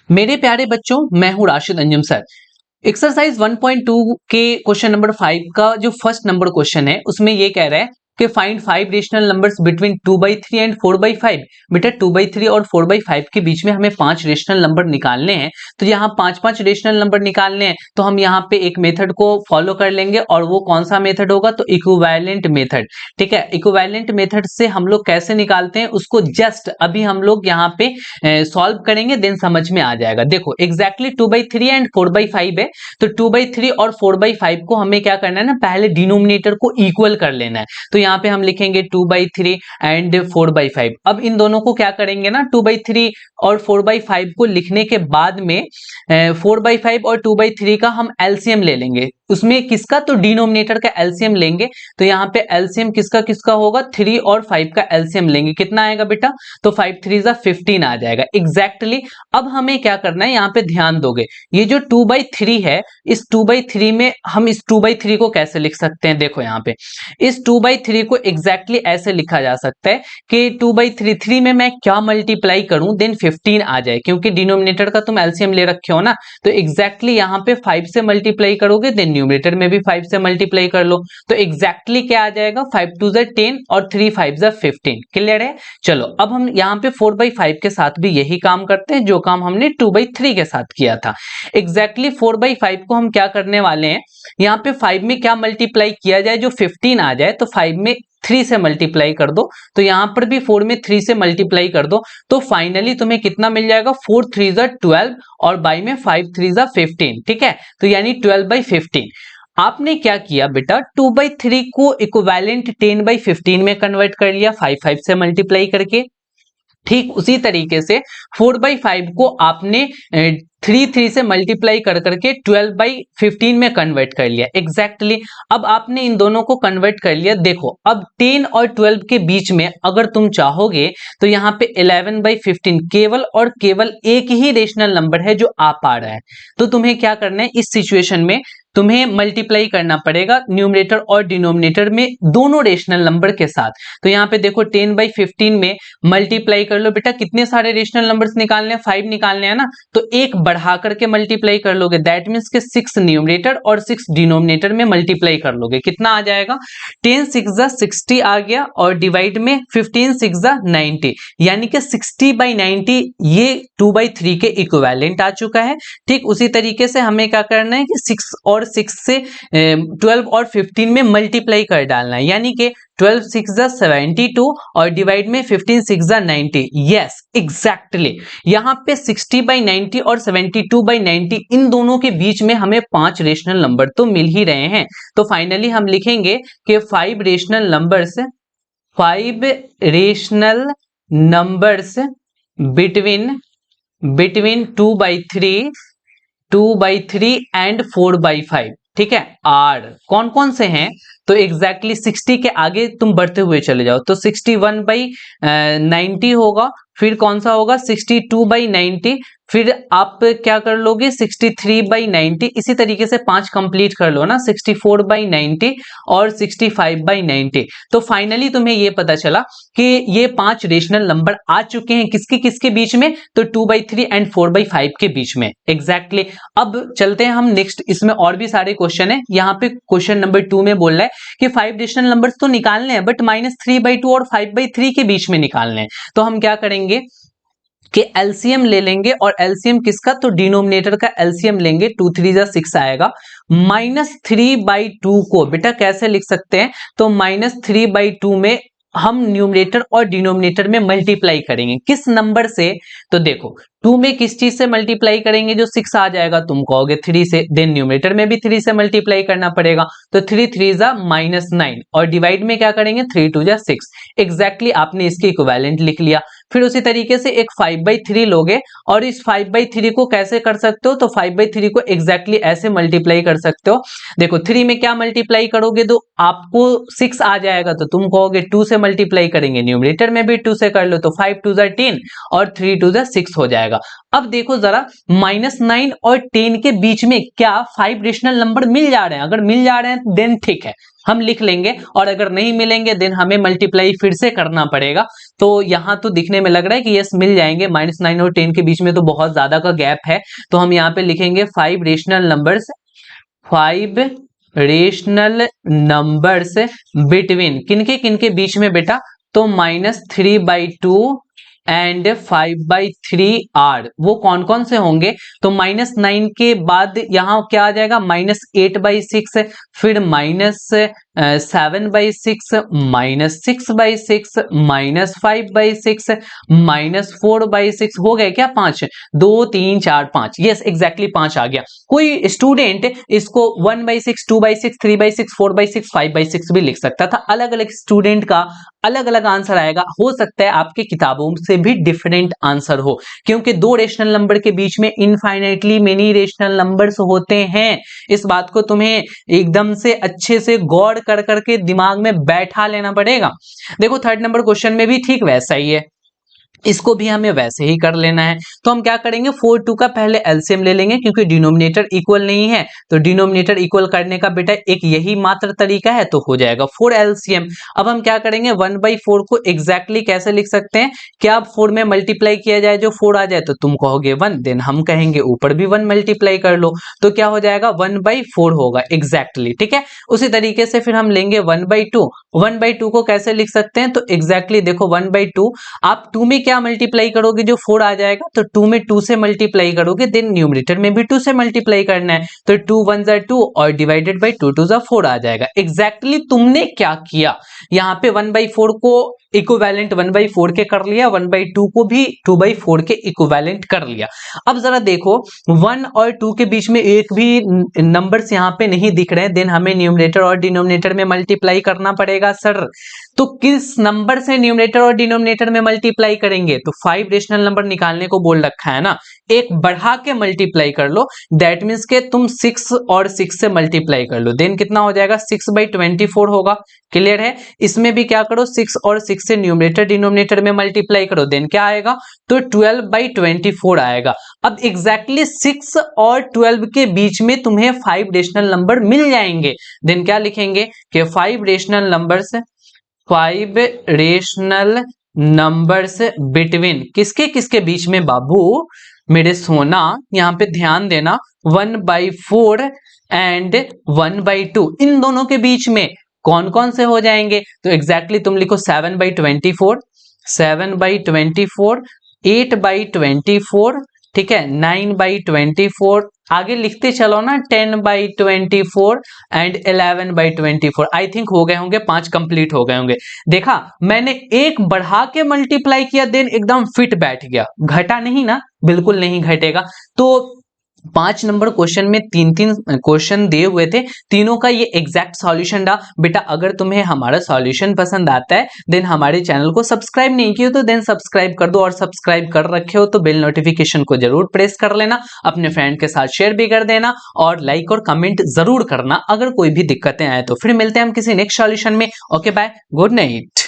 मेरे प्यारे बच्चों, मैं हूं राशिद अंजुम सर। एक्सरसाइज 1.2 के क्वेश्चन नंबर 5 का जो फर्स्ट नंबर क्वेश्चन है उसमें ये कह रहा है कि find 5 rational numbers between 2/3 and 4/5। बेटा 2/3 और 4/5 के बीच में हमें 5 रेशनल नंबर निकालने हैं। तो यहाँ 5 रेशनल नंबर निकालने हैं तो हम यहाँ पे एक मेथड को फॉलो कर लेंगे और वो कौन सा मेथड होगा, तो इक्विवेलेंट मेथड। ठीक है, इक्विवेलेंट मेथड से हम लोग कैसे निकालते हैं उसको जस्ट अभी हम लोग यहाँ पे सॉल्व करेंगे, देन समझ में आ जाएगा। देखो एग्जैक्टली 2/3 एंड 4/5 है, तो 2/3 और 4/5 को हमें क्या करना है ना, पहले डिनोमिनेटर को इक्वल कर लेना है। तो यहाँ पे हम लिखेंगे 2/3 एंड 4/5। अब इन दोनों को क्या करेंगे ना, 2/3 और 4/5 को लिखने के बाद में 4/5 और 2/3 का हम एलसीएम ले लेंगे। उसमें किसका, तो डिनोमिनेटर का एलसीएम लेंगे। तो यहाँ पे एलसीएम किसका किसका होगा, 3 और 5 का एलसीएम लेंगे। कितना आएगा बेटा, तो 5 3 15 आ जाएगा एग्जैक्टली। अब हमें क्या करना है, यहाँ पे ध्यान दोगे, ये जो 2/3 है, इस 2/3 में हम इस 2/3 को कैसे लिख सकते हैं। देखो यहाँ पे इस 2/3 को एग्जैक्टली ऐसे लिखा जा सकता है कि 2/3 में मैं क्या मल्टीप्लाई करूं देन 15 आ जाए, क्योंकि डिनोमिनेटर का तुम एलसीएम ले रखे हो ना। तो एग्जैक्टली यहाँ पे 5 से मल्टीप्लाई करोगे, देन न्यूमरेटर में भी 5 से मल्टीप्लाई कर लो। तो एग्जैक्टली क्या आ जाएगा, 5 2 10 और 3 5 15। क्लियर है। चलो अब हम यहाँ पे 4/5 के साथ भी यही काम करते हैं जो काम हमने 2/3 के साथ किया था। एग्जैक्टली 4/5 को हम क्या करने वाले हैं, यहाँ पे 5 में क्या मल्टीप्लाई किया जाए जो 15 आ जाए, तो 5 में 3 से मल्टीप्लाई कर दो। तो यहां पर भी 4 में 3 से मल्टीप्लाई कर दो, तो फाइनली तुम्हें कितना मिल जाएगा, 4 3 12 और बाई में 5 3 15। ठीक है, तो यानी 12/15। आपने क्या किया बेटा, 2/3 को इक्विवेलेंट 10/15 में कन्वर्ट कर लिया 5 5 से मल्टीप्लाई करके। ठीक उसी तरीके से 4/5 को आपने 3 3 से मल्टीप्लाई कर करके 12/15 में कन्वर्ट कर लिया एग्जैक्टली। अब आपने इन दोनों को कन्वर्ट कर लिया। देखो अब 10 और 12 के बीच में अगर तुम चाहोगे तो यहाँ पे 11/15 केवल और केवल एक ही रेशनल नंबर है जो आ पा रहा है। तो तुम्हें क्या करना है, इस सिचुएशन में तुम्हें मल्टीप्लाई करना पड़ेगा न्यूमरेटर और डिनोमिनेटर में दोनों रेशनल नंबर के साथ। तो यहाँ पे देखो 10/15 में मल्टीप्लाई कर लो बेटा, कितने सारे रेशनल नंबर्स निकालने हैं, 5 निकालने हैं ना। तो एक बढ़ा करके मल्टीप्लाई कर लोगे, दैट मीन्स के 6 न्यूमरेटर और 6 डिनोमिनेटर में मल्टीप्लाई कर लोगे। कितना आ जाएगा, 10 6 60 आ गया और डिवाइड में 15 6 90, यानी कि 60/90 ये 2/3 के इक्विवेलेंट आ चुका है। ठीक उसी तरीके से हमें क्या करना है कि 6 और 6 से 12 और 15 में मल्टीप्लाई कर डालना है, यानी कि 12 6 72 और डिवाइड में 15 6 90। यस एग्जैक्टली, यहाँ पे 60/90 और 72/90 इन दोनों के बीच में हमें 5 रेशनल नंबर तो मिल ही रहे हैं। तो फाइनली हम लिखेंगे कि 5 रेशनल नंबर्स बिटवीन 2/3 एंड 4/5। ठीक है, आर कौन कौन से हैं, तो एग्जैक्टली 60 के आगे तुम बढ़ते हुए चले जाओ तो 61/90 होगा, फिर कौन सा होगा 62/90, फिर आप क्या कर लोगे 63/90। इसी तरीके से 5 कंप्लीट कर लो ना, 64/90 और 65/90। तो फाइनली तुम्हें ये पता चला कि ये 5 रेशनल नंबर आ चुके हैं किसके किसके बीच में, तो 2/3 एंड 4/5 के बीच में एग्जैक्टली। अब चलते हैं हम नेक्स्ट, इसमें और भी सारे क्वेश्चन है। यहाँ पे क्वेश्चन नंबर 2 में बोल रहा है कि 5 रेशनल नंबर्स तो निकालने हैं बट -3/2 और 5/3 के बीच में निकालने हैं। तो हम क्या करेंगे कि एलसीएम ले लेंगे, और एलसीएम किसका, तो डिनोमिनेटर का एलसीएम लेंगे। 2 3 6 आएगा। -3/2 को बेटा कैसे लिख सकते हैं, तो -3/2 में हम न्यूमरेटर और डिनोमिनेटर में मल्टीप्लाई करेंगे किस नंबर से, तो देखो 2 में किस चीज से मल्टीप्लाई करेंगे, जो 6 आ जाएगा तुम कहोगे 3 से, देन न्यूमरेटर में भी 3 से मल्टीप्लाई करना पड़ेगा। तो 3 3 -9 और डिवाइड में क्या करेंगे 3 2 6। एग्जैक्टली आपने इसके इक्विवेलेंट लिख लिया। फिर उसी तरीके से एक 5/3 लोगे और इस 5/3 को कैसे कर सकते हो, तो 5/3 को एग्जैक्टली ऐसे मल्टीप्लाई कर सकते हो। देखो 3 में क्या मल्टीप्लाई करोगे तो आपको 6 आ जाएगा, तो तुम कहोगे 2 से मल्टीप्लाई करेंगे, न्यूमरेटर में भी 2 से कर लो, तो 5 2 10 और 3 2 6 हो जाएगा। अब देखो जरा -9 और 10 के बीच में क्या 5 रेशनल नंबर मिल जा रहे हैं, अगर मिल जा रहे हैं देन ठीक है, हम लिख लेंगे, और अगर नहीं मिलेंगे देन हमें मल्टीप्लाई फिर से करना पड़ेगा। तो यहां तो दिखने में लग रहा है कि यस मिल जाएंगे, -9 और 10 के बीच में तो बहुत ज्यादा का गैप है। तो हम यहाँ पे लिखेंगे 5 rational numbers, 5 rational numbers between किनके किनके बीच में बेटा, तो -3/2 एंड 5/3 आर। वो कौन कौन से होंगे, तो -9 के बाद यहाँ क्या आ जाएगा, -8/6, फिर -7/6, -6/6, -5/6, -4/6, हो गए क्या 5, 2 3 4 5, यस एग्जैक्टली 5 आ गया। कोई स्टूडेंट इसको 1/6, 2/6, 3/6, 4/6, 5/6 भी लिख सकता था। अलग अलग स्टूडेंट का अलग अलग आंसर आएगा, हो सकता है आपके किताबों से भी डिफरेंट आंसर हो, क्योंकि दो रेशनल नंबर के बीच में इनफाइनाइटली मेनी रेशनल नंबर्स होते हैं। इस बात को तुम्हें एकदम से अच्छे से गौर कर करके दिमाग में बैठा लेना पड़ेगा। देखो थर्ड नंबर क्वेश्चन में भी ठीक वैसा ही है, इसको भी हमें वैसे ही कर लेना है। तो हम क्या करेंगे, 4 2 का पहले एलसीएम ले लेंगे, क्योंकि डिनोमिनेटर इक्वल नहीं है, तो डिनोमिनेटर इक्वल करने का बेटा एक यही मात्र तरीका है, तो हो जाएगा 4 एलसीएम। अब हम क्या करेंगे, 1/4 को एग्जैक्टली कैसे लिख सकते हैं, क्या 4 में मल्टीप्लाई किया जाए जो 4 आ जाए, तो तुम कहोगे 1, देन हम कहेंगे ऊपर भी 1 मल्टीप्लाई कर लो, तो क्या हो जाएगा 1/4 होगा एग्जैक्टली। ठीक है, उसी तरीके से फिर हम लेंगे 1/2। 1/2 को कैसे लिख सकते हैं, तो एग्जैक्टली देखो 1/2 आप 2 में क्या मल्टीप्लाई करोगे, जो 4 आ जाएगा, तो 2 में 2 से मल्टीप्लाई करोगे, देन न्यूमरेटर में भी 2 से मल्टीप्लाई करना है, तो 2 1 जा 2 और डिवाइडेड बाय 2 2 जा 4 आ जाएगा। एग्जैक्टली तुमने क्या किया, यहाँ पे 1/4 को इक्विवेलेंट 1/4 के कर लिया, 1/2 को भी 2/4 के इक्विवेलेंट कर लिया। अब जरा देखो 1 और 2 के बीच में एक भी नंबर्स यहाँ पे नहीं दिख रहे हैं, देन हमें न्यूमरेटर और डिनोमिनेटर में मल्टीप्लाई करना पड़ेगा। सर तो किस नंबर से न्यूमरेटर और डिनोमिनेटर में मल्टीप्लाई करेंगे, तो 5 रेशनल नंबर निकालने को बोल रखा है ना, एक बढ़ा के मल्टीप्लाई कर लो, दैट मीन्स के तुम 6 और 6 से मल्टीप्लाई कर लो, देन कितना हो जाएगा 6/24 होगा। क्लियर है, इसमें भी क्या करो 6 और 6 से न्यूमरेटर डिनोमिनेटर में मल्टीप्लाई करो, देन क्या आएगा, तो 12/24 आएगा। अब एग्जैक्टली 6 और 12 के बीच में तुम्हें 5 रेशनल नंबर मिल जाएंगे, देन क्या लिखेंगे कि 5 rational numbers, 5 rational numbers between किसके किसके बीच में बाबू, मेरे सोना यहाँ पे ध्यान देना, 1/4 एंड 1/2, इन दोनों के बीच में कौन कौन से हो जाएंगे, तो एग्जैक्टली तुम लिखो 7/24, 7/24, 8/24, ठीक है 9/24, आगे लिखते चलो ना 10/24 एंड 11/24। आई थिंक हो गए होंगे, 5 कंप्लीट हो गए होंगे। देखा मैंने एक बढ़ा के मल्टीप्लाई किया, देन एकदम फिट बैठ गया, घटा नहीं ना, बिल्कुल नहीं घटेगा। तो 5 नंबर क्वेश्चन में 3-3 क्वेश्चन दिए हुए थे, तीनों का ये एग्जैक्ट सॉल्यूशन रहा। बेटा अगर तुम्हें हमारा सॉल्यूशन पसंद आता है देन हमारे चैनल को सब्सक्राइब नहीं किया तो देन सब्सक्राइब कर दो, और सब्सक्राइब कर रखे हो तो बेल नोटिफिकेशन को जरूर प्रेस कर लेना, अपने फ्रेंड के साथ शेयर भी कर देना, और लाइक और कमेंट जरूर करना अगर कोई भी दिक्कतें आए तो। फिर मिलते हैं हम किसी नेक्स्ट सॉल्यूशन में। Okay bye, good night.